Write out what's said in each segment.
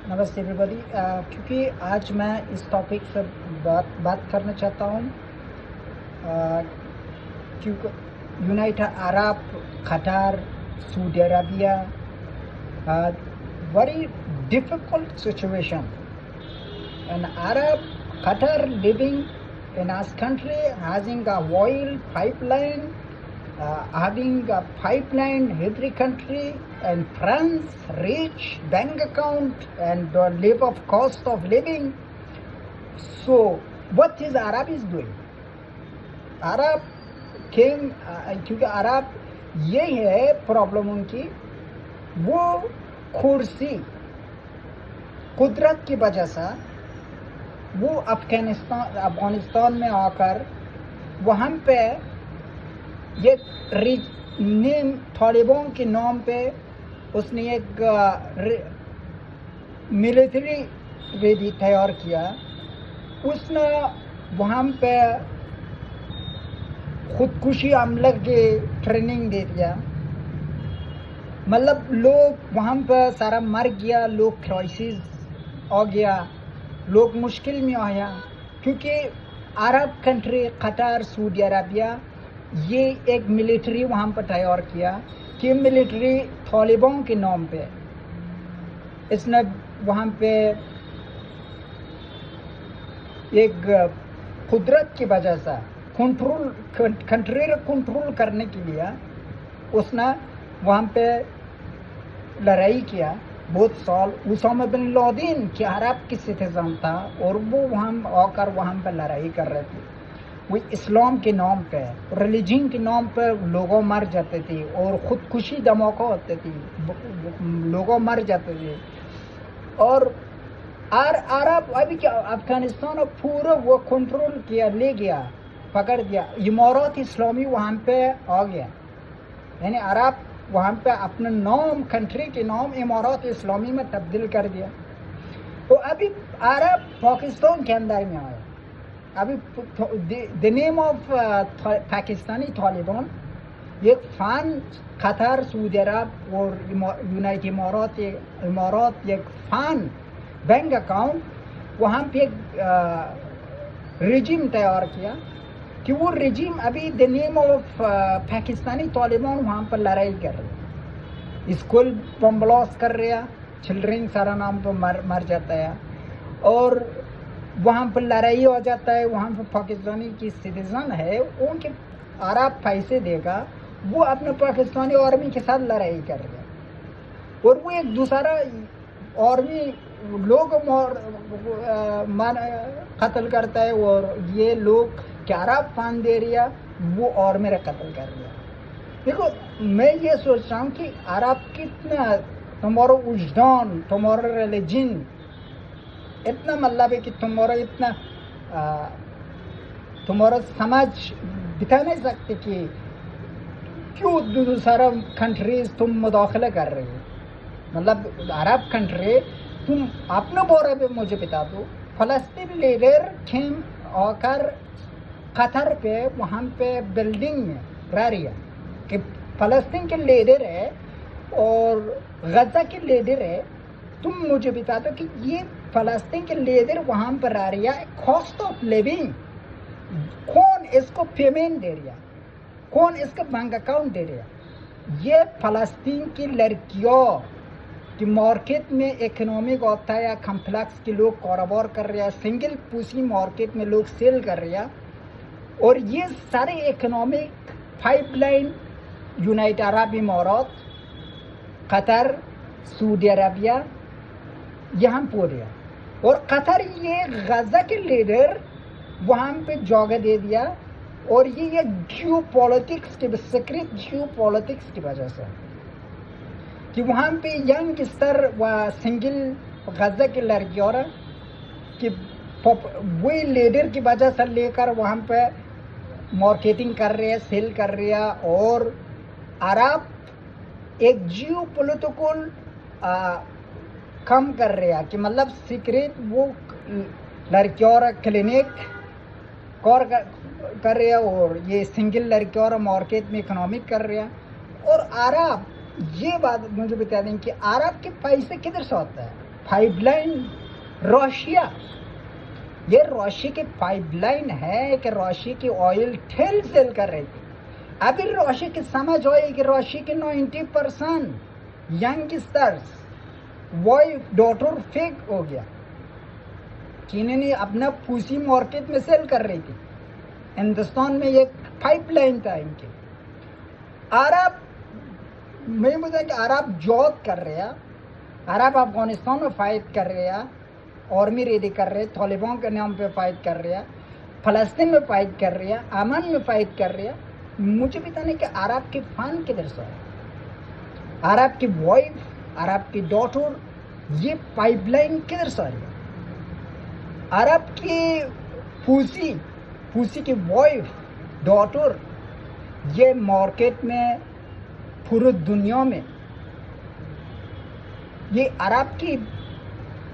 नमस्ते एवरीबॉडी। क्योंकि आज मैं इस टॉपिक से बात करना चाहता हूँ, क्योंकि United Arab, Qatar, Saudi Arabia, very difficult situation. An Arab, Qatar living in our country, having a oil pipeline, having a pipeline every country, and France rich bank account and live of cost of living. So what is Arab is doing? Arab came क्योंकि अरब ये है problem उनकी, वो कुर्सी कुदरत की वजह से वो अफगानिस्तान में आकर वहाँ पे ये नेम तालिबान के नाम पे उसने एक मिलिट्री रेडी तैयार किया। उसने वहाँ पे खुदकुशी हमले की ट्रेनिंग दे दिया। मतलब लोग वहाँ पर सारा मर गया, लोग क्राइसिस आ गया, लोग मुश्किल में आया, क्योंकि Arab country Qatar, Saudi Arabia ये एक मिलिट्री वहाँ पर तैयार किया कि मिलिट्री तालिबान के नाम पे इसने वहाँ पे एक कुदरत की वजह से कंट्री कंट्रोल करने के लिए उसने वहाँ पे लड़ाई किया बहुत साल। उसामा बिन लादेन के अरब की सिटीजन था और वो वहाँ आकर वहाँ पर लड़ाई कर रहे थे। वो इस्लाम के नाम पे, रिलीजन के नाम पे लोगों मर जाते थे और ख़ुदकुशी धमाका होते थे, लोगों मर जाते थे। और अरब अभी क्या अफगानिस्तान पूरा वो कंट्रोल किया, ले गया, पकड़ दिया। इमारत इस्लामी वहाँ पे आ गया, यानी अरब वहाँ पे अपने नाम, कंट्री के नाम इमारत इस्लामी में तब्दील कर दिया। तो अभी अरब पाकिस्तान के अंदर में आया। अभी the name of Pakistani Taliban एक फ़ान कतर, सऊदी अरब और यूनाइटेड इमारात एक फ़ान बैंक अकाउंट वहाँ पे एक रेजिम तैयार किया कि वो रेजिम अभी the name of Pakistani Taliban वहाँ पर लड़ाई कर रहे, स्कूल बम ब्लास्ट कर रहे, चिल्ड्रन सारा नाम पर मर जाता है और वहाँ पर लड़ाई हो जाता है। वहाँ पर पाकिस्तानी की सिटीजन है, उनके अरब पैसे देगा, वो अपने पाकिस्तानी आर्मी के साथ लड़ाई कर रहे हैं और वो एक दूसरा आर्मी लोग कत्ल करता है और ये लोग क्या अरब फान दे रहा, वो और मेरा कत्ल कर रहा। देखो, मैं ये सोच रहा हूँ कि अरब कितना तुम्हारा उजदान, तुम्हारा रिलीजन इतना मतलब है कि तुम्हारा इतना तुम्हारा समझ बिता नहीं सकते कि क्यों दूसरा कंट्रीज तुम मुदाखला कर रहे हो। मतलब अरब कंट्री तुम अपने बारे में मुझे बता दो। फ़लस्तीन लीडर केम आकर कतर पे वहाँ पे बिल्डिंग में रह रही है कि फ़लस्तीन के लीडर है और गज़ा के लीडर है। तुम मुझे बता दो कि ये फ़लस्तीन के लीडर वहाँ पर आ रही है, कॉस्ट ऑफ लिविंग कौन इसको पेमेंट दे रहा, कौन इसका बैंक अकाउंट दे रहा। ये फ़लस्तीन की लड़कियों कि मार्केट में इकोनॉमिक होता है, कम्प्लेक्स के लोग कारोबार कर रहे हैं, सिंगल पूसी मार्केट में लोग सेल कर रहे हैं और ये सारे इकोनॉमिक पाइपलाइन यूनाइटेड अरब इमारात, कतर, सऊदी अरेबिया यहाँ पर है। और कतर ये गज़ा के लीडर वहाँ पे जगह दे दिया और ये जियो पॉलिटिक्स के सीक्रेट जियो पॉलिटिक्स की वजह से कि वहाँ पे यंग स्तर व सिंगल गज़ा के लड़की और कि वही लीडर की वजह से लेकर वहाँ पे मार्केटिंग कर रहे हैं, सेल कर रहे हैं। और अरब एक जियो पॉलिटिकल कम कर रहे हैं कि मतलब सीक्रेट वो लड़की और क्लिनिक कर रहे हैं और ये सिंगल लड़की और मार्केट में इकोनॉमिक कर रहे हैं। और अरब ये बात मुझे बता दें कि अरब के पैसे किधर से होता है। पाइप लाइन रशिया, ये रशिया की पाइप लाइन है कि रशिया की ऑयल ठेल सेल कर रही थी। अभी रशिया की समझ होई कि रशिया के 90% यंगस्टर्स वाइफ डॉटर फेक हो गया कि इन्होंने अपना पूसी मार्केट में सेल कर रही थी। हिंदुस्तान में एक पाइप लाइन था इनके। अरब मैं मुझे कि अरब जॉब कर रहे हैं, अरब अफगानिस्तान में फाइट कर रहे हैं, आर्मी रेडी कर रहे हैं, तालिबान के नाम पे फाइट कर रहे हैं, फलस्तीन में फाइट कर रहे हैं, अमन में फाइट कर रहे हैं। मुझे पता नहीं कि अरब की फन किधर से है, अरब की वाइफ, अरब की डॉटर, ये पाइपलाइन किधर से आ रही है? अरब की फूसी की वाइफ डॉटर, ये मार्केट में पूरी दुनिया में ये अरब की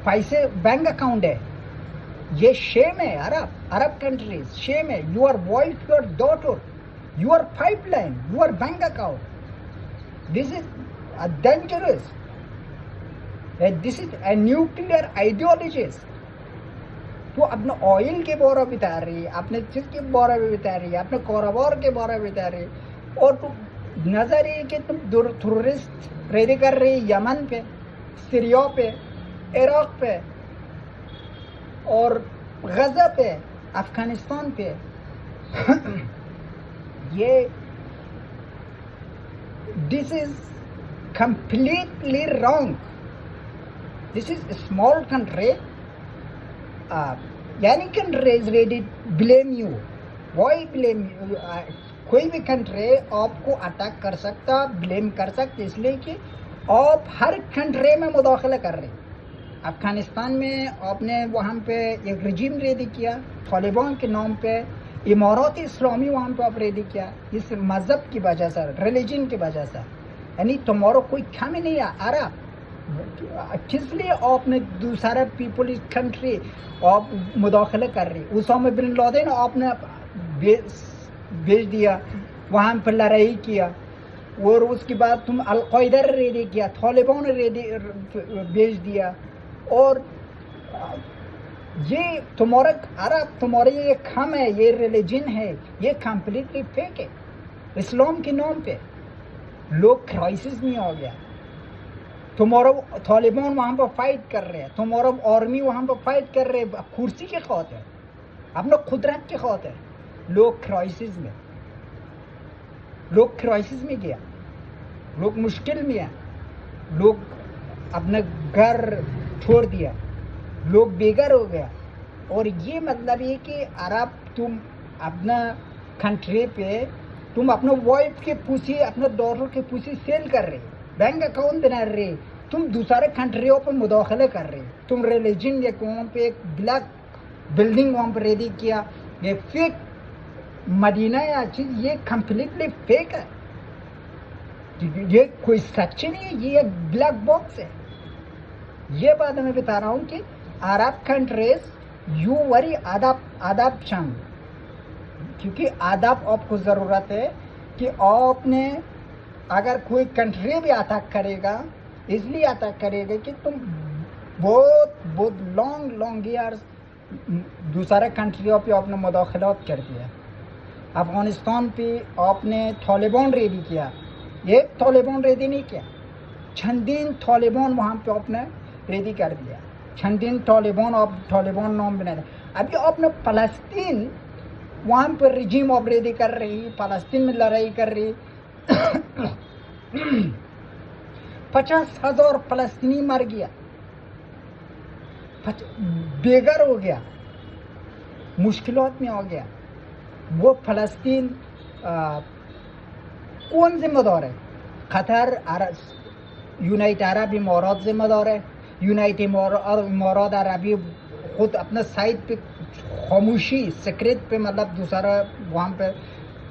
पैसे बैंक अकाउंट है। ये शेम है, अरब कंट्रीज शेम है। Your wife, your daughter, your pipeline, your bank account, this is dangerous, this is a nuclear ideologies. तो अपने ऑयल के बारे में बता रही है, अपने चीज के बारे में बता रही है, अपने कारोबार के बारे में बता रही है, और तो नजर है कि तुम टूरिस्ट रेडी कर रही है यमन पे, सीरिया पे, इराक पे और गजा पे, अफगानिस्तान पे। ये this is completely wrong. This is small country, यानी country is ready blame you, why blame you? कोई भी कंट्री आपको अटैक कर सकता, ब्लेम कर सकता, इसलिए कि आप हर कंट्री में मुदाखला कर रहे हैं। अफगानिस्तान में आपने वहाँ पे एक रजीम रेडी किया तालिबान के नाम पे, इमारत इस्लामी वहाँ पे आप रेडी किया इस मज़हब की वजह से, रिलीजन की वजह से। यानी तुम्हारा कोई कमी नहीं है अरब, किस लिए आपने दूसरा पीपल इस कंट्री आप मुदाखला कर रही? उसामा बिन लादेन आपने भेज दिया, वहाँ पर लड़ाई किया, और उसके बाद तुम अलकायदा रेडी किया, तालिबान रेडी भेज दिया, और ये तुम्हारा अरब, तुम्हारे ये खम है, ये रिलीजन है, ये कम्प्लीटली फेक है। इस्लाम के नाम पे लोग क्राइसिस में हो गया। तुम्हारा तालिबान वहाँ पर फाइट कर रहे हैं, तुम्हारा आर्मी वहाँ पर फाइट कर रहे हैं कुर्सी के खातिर, अपना कुदरत के खातिर। लोग क्राइसिस में गया, लोग मुश्किल में है, लोग अपना घर छोड़ दिया, लोग बेघर हो गया। और ये मतलब है कि अरब तुम अपना कंट्री पे तुम अपना वाइफ के पूछी, अपना डॉटर के पूछी सेल कर रहे, बैंक अकाउंट बना रहे, तुम दूसरे कंट्रियों पर मुदाखला कर रहे, तुम रिलीजन या वहाँ पे एक ब्लैक बिल्डिंग वहाँ पर रेडी किया, ये फेक मदीना या चीज़, ये कम्प्लीटली फेक है, ये कोई सच नहीं है, ये एक ब्लैक बॉक्स है। ये बात मैं बता रहा हूँ कि अरब कंट्रीज यू वरी आदाब चंद, क्योंकि आदाब आपको ज़रूरत है कि आपने अगर कोई कंट्री भी अटैक करेगा, इसलिए अटैक करेगा कि तुम बहुत लॉन्ग ईयर्स दूसरे कंट्रियों पे आपने मुदाखलत कर दिया। अफगानिस्तान पे आपने तालिबान रेडी किया, एक तालिबान रेडी नहीं किया, छंदीन तालिबान वहाँ पे आपने रेडी कर दिया, छंदीन तालिबान, आप तालिबान नाम बना रहे। अभी आपने फ़लस्तीन वहाँ पर रजीम आप रेडी कर रही, फ़लस्तीन में लड़ाई कर रही। 50,000 फ़लस्तीनी मर गया, बेघर हो गया, मुश्किलों में हो गया। वो फ़लस्तीन कौन जिम्मेदार है? कतर, यूनाइटेड अरब इमारात जिम्मेदार है। यूनाइटेड इमारात अरबी खुद अपना साइड पे खामोशी सिक्रेट पे मतलब दूसरा वहाँ पे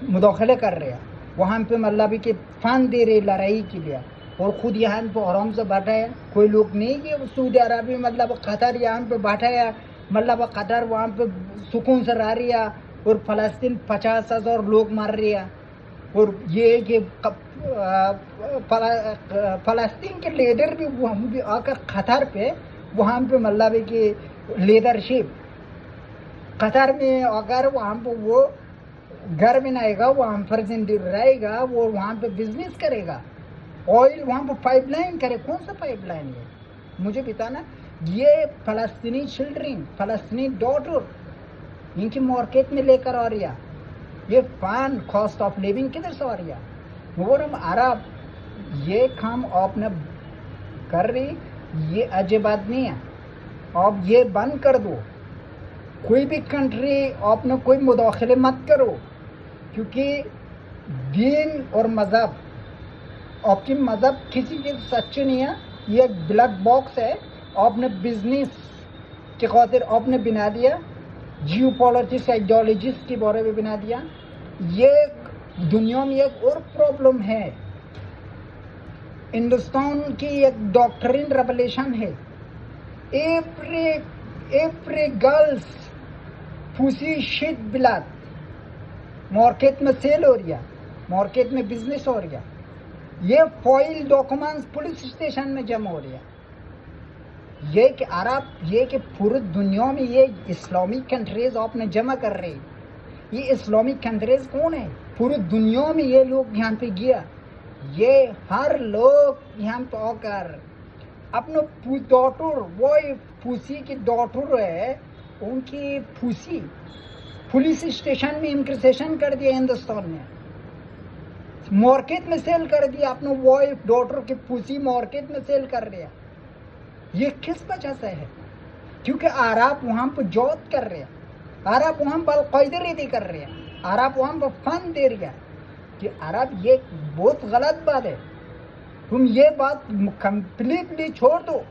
मुदाखले कर रहे हैं, वहाँ पे मतलब कि फंड दे रहे लड़ाई के लिए, और ख़ुद यहाँ पे आराम से बैठा है। कोई लोग नहीं कि सऊदी अरबी मतलब कतर यहाँ पे बैठा है, मतलब कतर वहाँ पे सुकून से रह रही है, और फ़लस्तीन 50,000 लोग मर रहे हैं। और ये कि फ़लस्तीन के लीडर भी वो हम भी आकर कतर पे وہاں پہ مطلب ہے کہ لیڈرشپ. قطر میں اگر وہاں پہ وہ گھر بنائے گا، وہاں پر زندگی رہے گا، وہ وہاں پہ بزنس کرے گا، آئل وہاں پہ پائپ لائن کرے. کون سا پائپ لائن ہے مجھے بتانا. یہ فلسطینی چلڈرن، فلسطینی ڈاٹر ان کی مارکیٹ میں لے کر آ رہی ہے. یہ فان کاسٹ آف لیونگ کدھر سے آ رہی ہے؟ مغرب عرب یہ کام آپ نے کر رہی، یہ عجیب بات نہیں ہے. آپ یہ بند کر دو. کوئی بھی کنٹری آپ نے کوئی مداخلے مت کرو، کیونکہ دین اور مذہب، آپ کی مذہب کسی کے سچے نہیں ہے. یہ ایک بلیک باکس ہے. آپ نے بزنس کی خاطر آپ نے بنا دیا، جیو پالیٹکس آئیڈیالوجیز کے بارے میں بنا دیا. یہ دنیا میں ایک اور پرابلم ہے. ہندوستان کی ایک ڈاکٹرین ریولیشن ہے. ایوری گرلس پوسی شیٹ بلاد مارکیٹ میں سیل ہو رہی ہے، مارکیٹ میں بزنس ہو رہی ہے. یہ فائل ڈاکومنٹس پولیس اسٹیشن میں جمع ہو رہی ہے. یہ کہ عرب، یہ کہ پوری دنیا میں یہ اسلامک کنٹریز آپ نے جمع کر رہے. یہ اسلامک کنٹریز کون ہے پوری دنیا میں؟ یہ لوگ یہاں پہ گیا، یہ ہر لوگ یہاں پہ آ کر اپنے ڈاٹر، وہ پھوسی کی ڈاٹر ہے، ان کی پھوسی پولیس اسٹیشن میں انکریسیشن کر دیا. ہندوستان میں مارکیٹ میں سیل کر دیا. اپنے وائف ڈاٹر کی پھوسی مارکیٹ میں سیل کر رہا. یہ کس وجہ سے ہے؟ کیونکہ عرب وہاں پہ جوت کر رہے ہیں، عرب وہاں پر قیدی کر رہے ہیں، عرب وہاں پہ فن دے رہے ہیں. کہ عرب یہ بہت غلط بات ہے. تم یہ بات کمپلیٹلی چھوڑ دو.